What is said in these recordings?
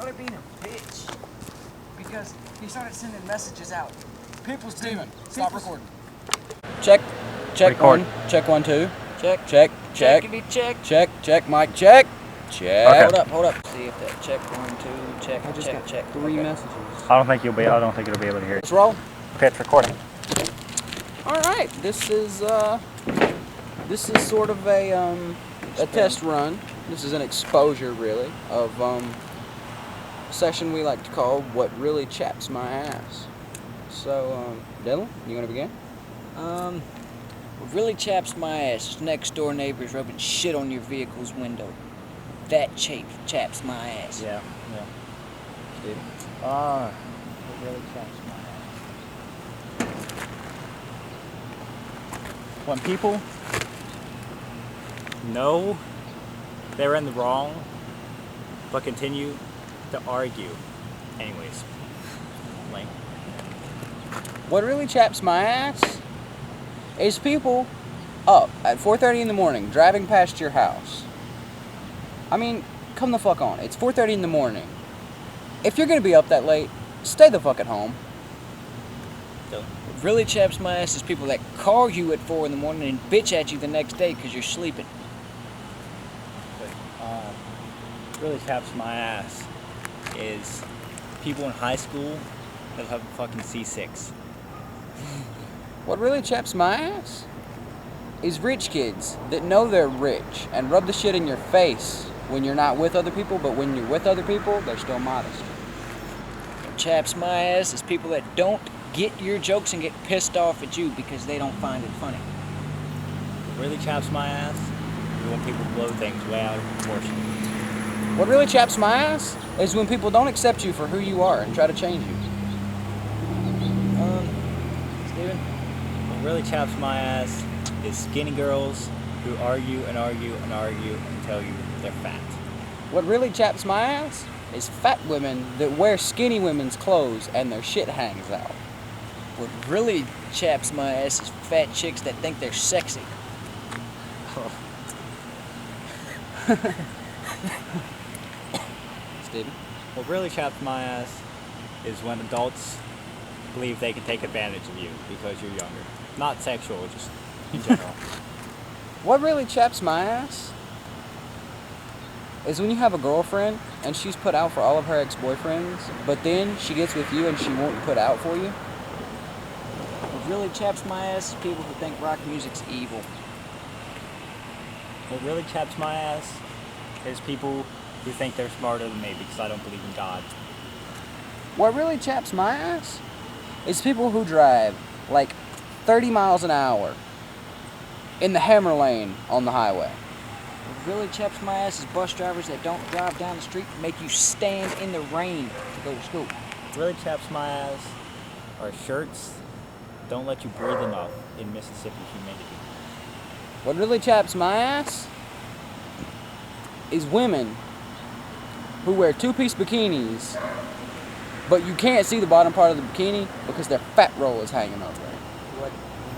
started being a bitch because he started sending messages out. Steven, stop recording. Check Record. 1, check 1, 2. Check. Checkity check. Check, mic, check. Okay. Hold up. See if that check 1, 2, check. I just got check. 3 Okay. messages. I don't think it'll be able to hear it. Let's roll. Okay, it's recording. All right, this is sort of a test run. This is an exposure, really, of a session we like to call "What Really Chaps My Ass." So, Dylan, you want to begin? What really chaps my ass is next door neighbors rubbing shit on your vehicle's window. That chaps my ass. Yeah. Steve? It really chaps my ass. When people know they're in the wrong, but continue to argue anyways. Like, What really chaps my ass is people up at 4:30 in the morning driving past your house. I mean, come the fuck on. It's 4:30 in the morning. If you're gonna be up that late, stay the fuck at home. What really chaps my ass is people that call you at 4 in the morning and bitch at you the next day because you're sleeping. really chaps my ass is people in high school that have fucking C6. What really chaps my ass is rich kids that know they're rich and rub the shit in your face when you're not with other people, but when you're with other people, they're still modest. What chaps my ass is people that don't get your jokes and get pissed off at you because they don't find it funny. What really chaps my ass is when people blow things way out of proportion. What really chaps my ass is when people don't accept you for who you are and try to change you. Steven? What really chaps my ass is skinny girls who argue and tell you they're fat. What really chaps my ass is fat women that wear skinny women's clothes and their shit hangs out. What really chaps my ass is fat chicks that think they're sexy. Steven? What really chaps my ass is when adults believe they can take advantage of you because you're younger. Not sexual, just in general. What really chaps my ass is when you have a girlfriend and she's put out for all of her ex-boyfriends, but then she gets with you and she won't put out for you. What really chaps my ass is people who think rock music's evil. What really chaps my ass is people who think they're smarter than me because I don't believe in God. What really chaps my ass is people who drive like 30 miles an hour in the hammer lane on the highway. What really chaps my ass is bus drivers that don't drive down the street and make you stand in the rain to go to school. What really chaps my ass are shirts don't let you breathe enough in Mississippi humidity. What really chaps my ass is women who wear two-piece bikinis, but you can't see the bottom part of the bikini because their fat roll is hanging over it. What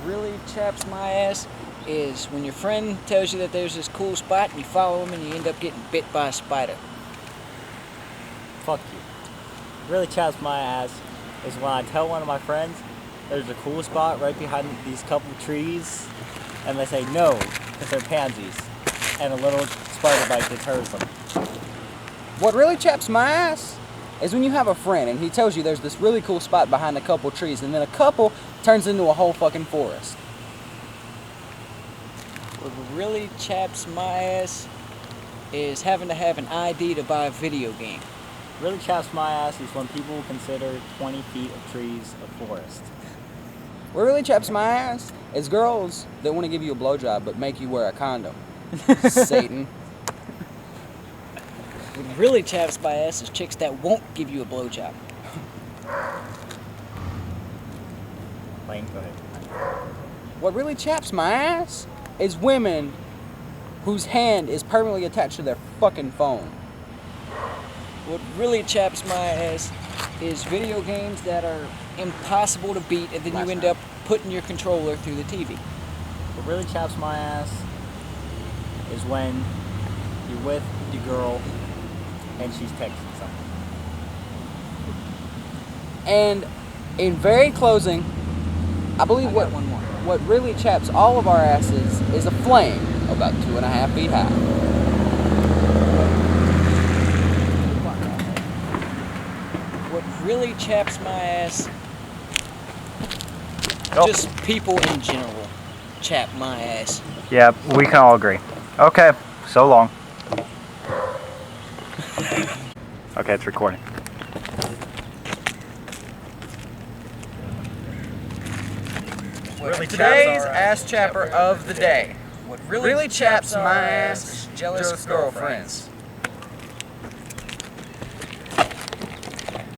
really chaps my ass is when your friend tells you that there's this cool spot and you follow him and you end up getting bit by a spider. Fuck you. What really chaps my ass is when I tell one of my friends there's a cool spot right behind these couple trees and they say no because they're pansies and a little spider bite deters them. What really chaps my ass is when you have a friend and he tells you there's this really cool spot behind a couple trees and then a couple turns into a whole fucking forest. What really chaps my ass is having to have an ID to buy a video game. What really chaps my ass is when people consider 20 feet of trees a forest. What really chaps my ass is girls that want to give you a blowjob but make you wear a condom. Satan. What really chaps my ass is chicks that won't give you a blowjob. Lane, go ahead. What really chaps my ass is women whose hand is permanently attached to their fucking phone. What really chaps my ass is video games that are impossible to beat and then you end up putting your controller through the TV. What really chaps my ass is when you're with your girl and she's texting something. And in very closing, I believe got one more. what really chaps all of our asses is a flame about 2.5 feet high. What really chaps my ass, Oh. just people in general chap my ass. Yeah, we can all agree. Okay, so long. Okay, it's recording. Today's ass chapper of the day. What Really chaps my ass, jealous girlfriends.